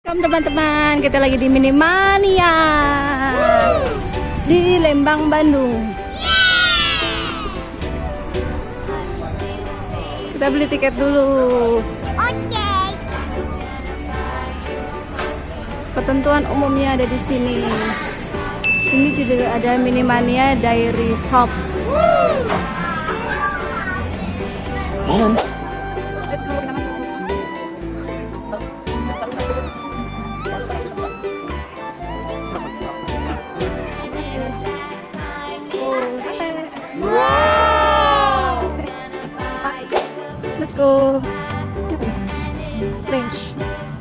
Teman-teman, kita lagi di Minimania di Lembang, Bandung. Kita beli tiket dulu. Oke. Ketentuan umumnya ada di sini. Sini juga ada Minimania Dairy Shop. Let's go, kita masuk. Let's go. French.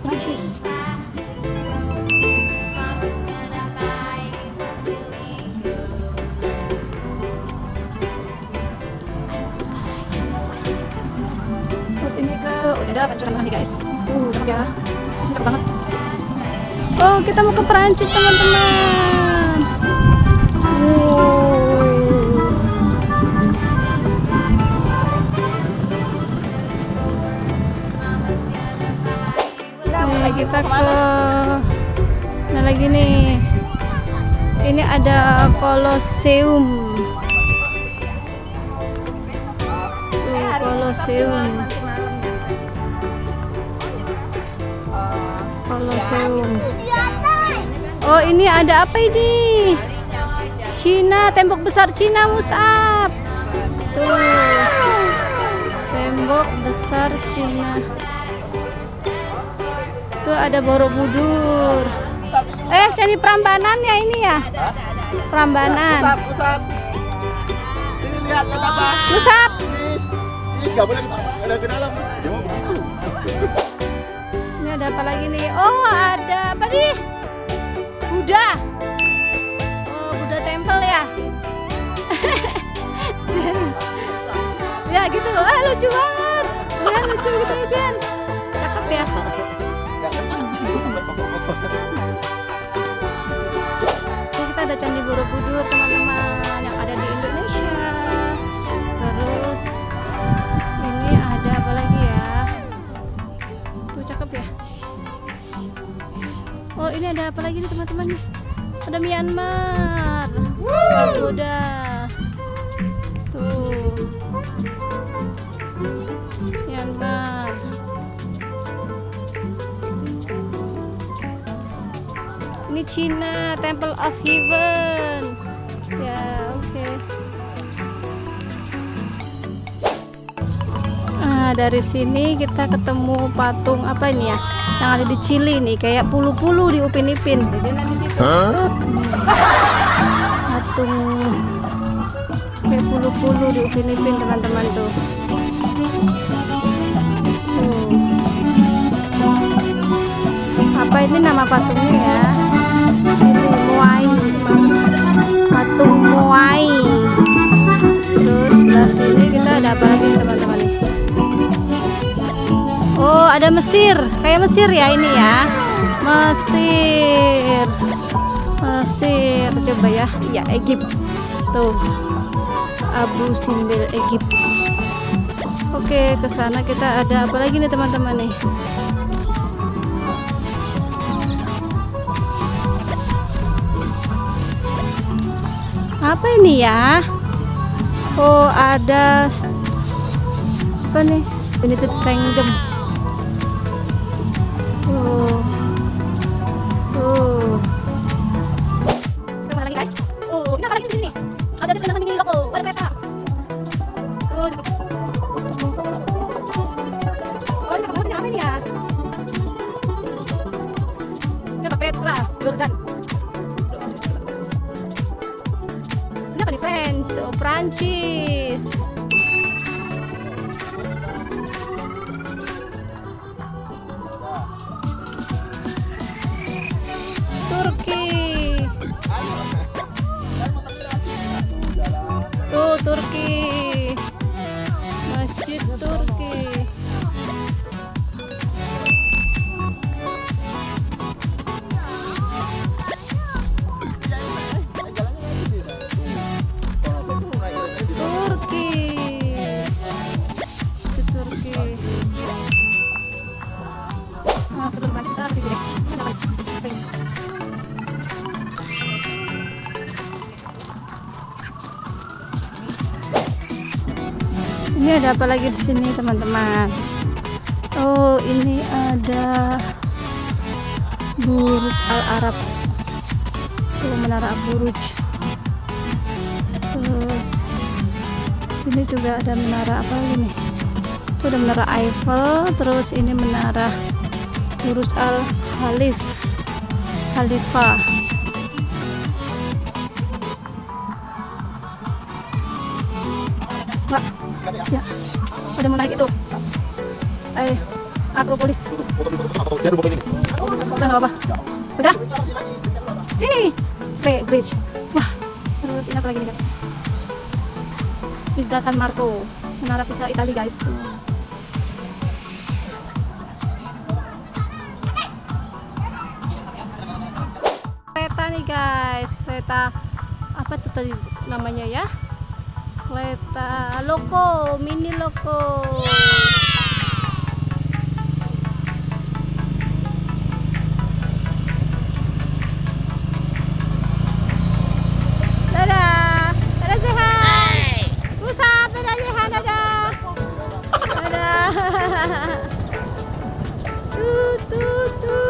Frenchies. Terus ini ke udah pancuran nih guys. Cakep ya. Cakep banget. Oh, kita mau ke Perancis teman-teman. Kita ke mana lagi nih? Ini ada Colosseum. Colosseum. Colosseum. Oh, ini ada apa ini? Cina, tembok besar Cina, Musab. Tuh. Tembok besar Cina. Tuh ada Borobudur. Cari Prambanan ya ini ya? Prambanan. Musab. Ini lihat apa? Musab. Ini nggak boleh ada ke dalam. Dia mau begitu. Ini ada apa lagi nih? Oh, ada apa nih? Buddha. Oh, Buddha Temple ya? Ya gitu. Lucu banget. Ya lucu gitu Jen. Cakep ya. Kita ada Candi Borobudur teman-teman yang ada di Indonesia. Terus ini ada apa lagi ya? Tuh cakep ya. Oh ini ada apa lagi nih teman-teman nih? Ada Myanmar. Pagoda. Tuh. Myanmar. Ini Cina, Temple of Heaven. Ya, oke. Dari sini kita ketemu patung apa ini ya? Yang ada di Chili nih, kayak pulu-pulu di Upin Ipin. Patung kayak pulu-pulu di Upin Ipin teman-teman tuh. Apa ini nama patungnya ya? Chili Moai, patung Moai. Terus sebelah sini kita ada apa lagi teman-teman nih? Oh ada Mesir, kayak Mesir ya ini ya? Mesir, coba ya, iya Egypt. Tuh Abu Simbel Egypt. Oke, ke sana kita ada apa lagi nih teman-teman nih? Apa ini ya? Oh ada apa nih? United Kingdom. Mana lagi guys? Oh ini apa lagi di sini? Ada di sana loko. Ada kereta. Oh ini apa ini ya? Ini apa Petra? Jordan. France, oh Prancis. ada apa lagi di sini teman-teman? Oh, ini ada Burj Al Arab. Tuh menara Burj. Terus sini juga ada menara apa lagi nih? Itu ada menara Eiffel. Terus ini menara Burj Al Khalifa. Enggak. Ya. Udah mau naik itu. Akropolis. Udah nggak apa? Udah? Sini. Bridge. Wah. Terus ini apa lagi nih guys? Pizza San Marco. Menara pizza Italia guys. Kereta nih guys. Kereta apa tuh tadi namanya ya? Kereta loko, mini loko. Dadah, dadah sehat. Usap, dadah sehat, dadah. Dadah. Tut tut tut.